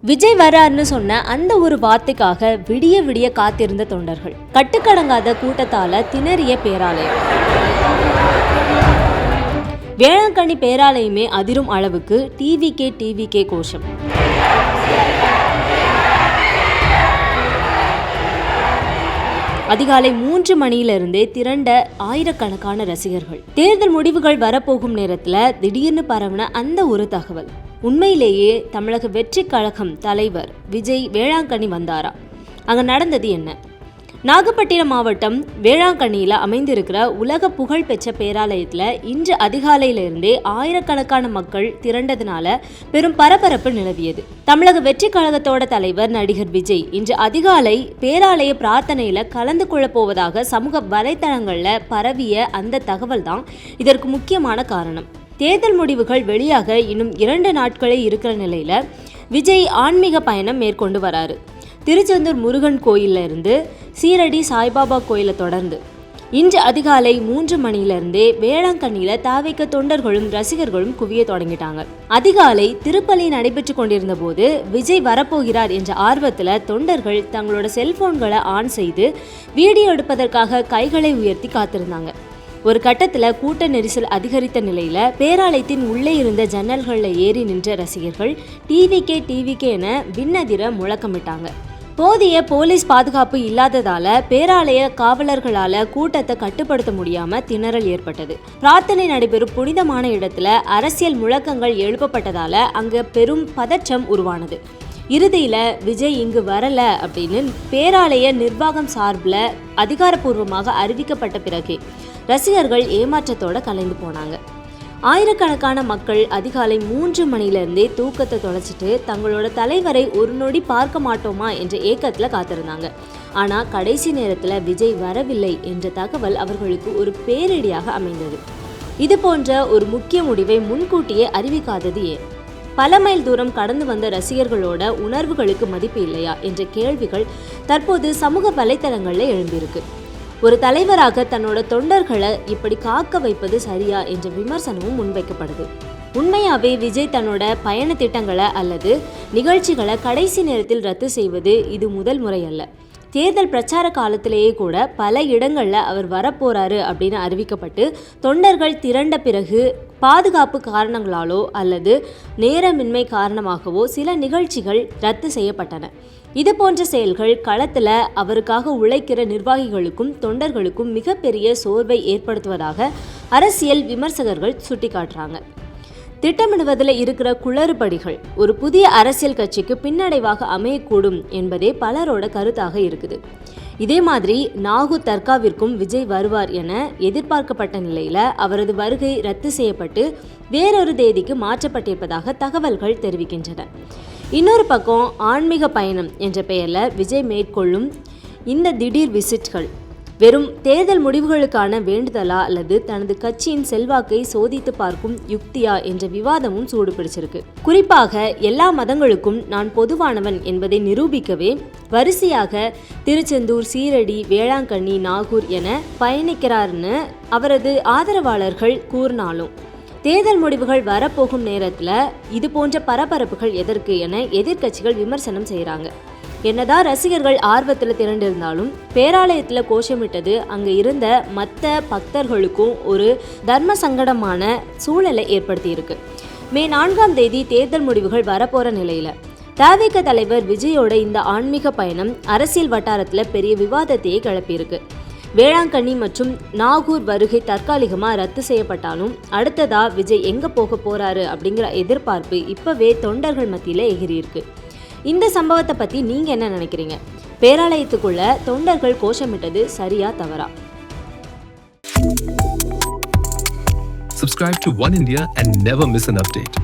விஜய் வராருன்னு சொன்ன அந்த ஒரு வார்த்தைக்காக விடிய விடிய காத்திருந்த தொண்டர்கள், கட்டுக்கடங்காத கூட்டத்தால திணறிய பேராலயம். வேளாங்கண்ணி பேராலயமே அதிரும் அளவுக்கு டிவிகே கோஷம். அதிகாலை 3 மணியிலிருந்தே திரண்ட ஆயிரக்கணக்கான ரசிகர்கள். தேர்தல் முடிவுகள் வரப்போகும் நேரத்துல திடீர்னு பரவன அந்த ஒரு தகவல். உண்மையிலேயே தமிழக வெற்றி கழகம் தலைவர் விஜய் வேளாங்கண்ணி வந்தாரா? அங்க நடந்தது என்ன? நாகப்பட்டினம் மாவட்டம் வேளாங்கண்ணியில் அமைந்திருக்கிற உலக புகழ்பெற்ற பேராலயத்தில் இன்று அதிகாலையிலிருந்தே ஆயிரக்கணக்கான மக்கள் திரண்டதுனால பெரும் பரபரப்பு நிலவியது. தமிழக வெற்றி கழகத்தோட தலைவர் நடிகர் விஜய் இன்று அதிகாலை பேராலய பிரார்த்தனையில கலந்து கொள்ள போவதாக சமூக வலைதளங்கள்ல பரவிய அந்த தகவல் தான் இதற்கு முக்கியமான காரணம். தேர்தல் முடிவுகள் வெளியாக இன்னும் 2 நாட்களே இருக்கிற நிலையில விஜய் ஆன்மீக பயணம் மேற்கொண்டு வராரு. திருச்செந்தூர் முருகன் கோயிலில் இருந்து சீரடி சாய்பாபா கோயிலை தொடர்ந்து இன்று அதிகாலை 3 மணியிலிருந்தே வேளாங்கண்ணியில் தாவைக்க தொண்டர்களும் ரசிகர்களும் குவிய தொடங்கிட்டாங்க. அதிகாலை திருப்பலி நடைபெற்று கொண்டிருந்த போது விஜய் வரப்போகிறார் என்ற ஆர்வத்தில் தொண்டர்கள் தங்களோட செல்போன்களை ஆன் செய்து வீடியோ எடுப்பதற்காக கைகளை உயர்த்தி காத்திருந்தாங்க. ஒரு கட்டத்தில் கூட்ட நெரிசல் அதிகரித்த நிலையில பேராலயத்தின் உள்ளே இருந்த ஜன்னல்களில் ஏறி நின்ற ரசிகர்கள் டிவிகே என விண்ணதிர முழக்கமிட்டாங்க. போதிய போலீஸ் பாதுகாப்பு இல்லாததால பேராலய காவலர்களால கூட்டத்தை கட்டுப்படுத்த முடியாம திணறல் ஏற்பட்டது. பிரார்த்தனை நடைபெறும் புனிதமான இடத்துல அரசியல் முழக்கங்கள் எழுப்பப்பட்டதால அங்க பெரும் பதற்றம் உருவானது. இறுதியில விஜய் இங்கு வரல அப்படின்னு பேராலய நிர்வாகம் சார்பில் அதிகாரப்பூர்வமாக அறிவிக்கப்பட்ட பிறகு ரசிகர்கள் ஏமாற்றத்தோட கலைந்து போனாங்க. ஆயிரக்கணக்கான மக்கள் அதிகாலை 3 மணியிலிருந்தே தூக்கத்தை தொலைச்சிட்டு தங்களோட தலைவரை ஒரு நொடி பார்க்க மாட்டோமா என்ற ஏக்கத்தில் காத்திருந்தாங்க. ஆனால் கடைசி நேரத்தில் விஜய் வரவில்லை என்ற தகவல் அவர்களுக்கு ஒரு பேரிடியாக அமைந்தது. இது போன்ற ஒரு முக்கிய முடிவை முன்கூட்டியே அறிவிக்காதது ஏன்? பல மைல் தூரம் கடந்து வந்த ரசிகர்களோட உணர்வுகளுக்கு மதிப்பு இல்லையா என்ற கேள்விகள் தற்போது சமூக வலைத்தளங்களில் எழும்பியிருக்கு. ஒரு தலைவராக தன்னோட தொண்டர்களை இப்படி காக்க வைப்பது சரியா என்ற விமர்சனமும் முன்வைக்கப்படுது. உண்மையாவே விஜய் தன்னோட பயண திட்டங்களை அல்லது நிகழ்ச்சிகளை கடைசி நேரத்தில் ரத்து செய்வது இது முதல் முறை அல்ல. தேர்தல் பிரச்சார காலத்திலேயே கூட பல இடங்களில் அவர் வரப்போறாரு அப்படின்னு அறிவிக்கப்பட்டு தொண்டர்கள் திரண்ட பிறகு பாதுகாப்பு காரணங்களாலோ அல்லது நேரமின்மை காரணமாகவோ சில நிகழ்ச்சிகள் ரத்து செய்யப்பட்டன. இது போன்ற செயல்கள் களத்தில் அவருக்காக உழைக்கிற நிர்வாகிகளுக்கும் தொண்டர்களுக்கும் மிகப்பெரிய சோர்வை ஏற்படுத்துவதாக அரசியல் விமர்சகர்கள் சுட்டிக்காட்டுறாங்க. திட்டமிடுவதில் இருக்கிற குளறுபடிகள் ஒரு புதிய அரசியல் கட்சிக்கு பின்னடைவாக அமையக்கூடும் என்பதே பலரோட கருத்தாக இருக்குது. இதே மாதிரி நாகூர் தர்காவிற்கும் விஜய் வருவார் என எதிர்பார்க்கப்பட்ட நிலையில் அவரது வருகை ரத்து செய்யப்பட்டு வேறொரு தேதிக்கு மாற்றப்பட்டிருப்பதாக தகவல்கள் தெரிவிக்கின்றன. இன்னொரு பக்கம் ஆன்மீக பயணம் என்ற பெயரில் விஜய் மேற்கொள்ளும் இந்த திடீர் விசிட்கள் வெறும் தேர்தல் முடிவுகளுக்கான வேண்டுதலா அல்லது தனது கட்சியின் செல்வாக்கை சோதித்து பார்க்கும் யுக்தியா என்ற விவாதமும் சூடு பிடிச்சிருக்கு. குறிப்பாக எல்லா மதங்களுக்கும் நான் பொதுவானவன் என்பதை நிரூபிக்கவே வரிசையாக திருச்செந்தூர், சீரடி, வேளாங்கண்ணி, நாகூர் என பயணிக்கிறார்னு அவரது ஆதரவாளர்கள் கூறினாலும் தேர்தல் முடிவுகள் வரப்போகும் நேரத்தில் இது போன்ற பரபரப்புகள் எதற்கு என எதிர்க்கட்சிகள் விமர்சனம் செய்கிறாங்க. என்னதான் ரசிகர்கள் ஆர்வத்தில் திரண்டிருந்தாலும் பேராலயத்தில் கோஷமிட்டது அங்கே இருந்த மற்ற பக்தர்களுக்கும் ஒரு தர்ம சங்கடமான சூழலை ஏற்படுத்தியிருக்கு. மே 4ஆம் தேதி தேர்தல் முடிவுகள் வரப்போகிற நிலையில் தாவேக தலைவர் விஜயோட இந்த ஆன்மீக பயணம் அரசியல் வட்டாரத்தில் பெரிய விவாதத்தையே கிளப்பியிருக்கு. வேளாங்கண்ணி மற்றும் நாகூர் வருகை தற்காலிகமாக ரத்து செய்யப்பட்டாலும் அடுத்ததா விஜய் எங்கே போக போகிறாரு அப்படிங்கிற எதிர்பார்ப்பு இப்போவே தொண்டர்கள் மத்தியில் எகிரியிருக்கு. இந்த சம்பவத்தை பற்றி நீங்கள் என்ன நினைக்கிறீங்க? பேராலயத்துக்குள்ள தொண்டர்கள் கோஷமிட்டது சரியா தவறா? Subscribe to One India and never miss an update.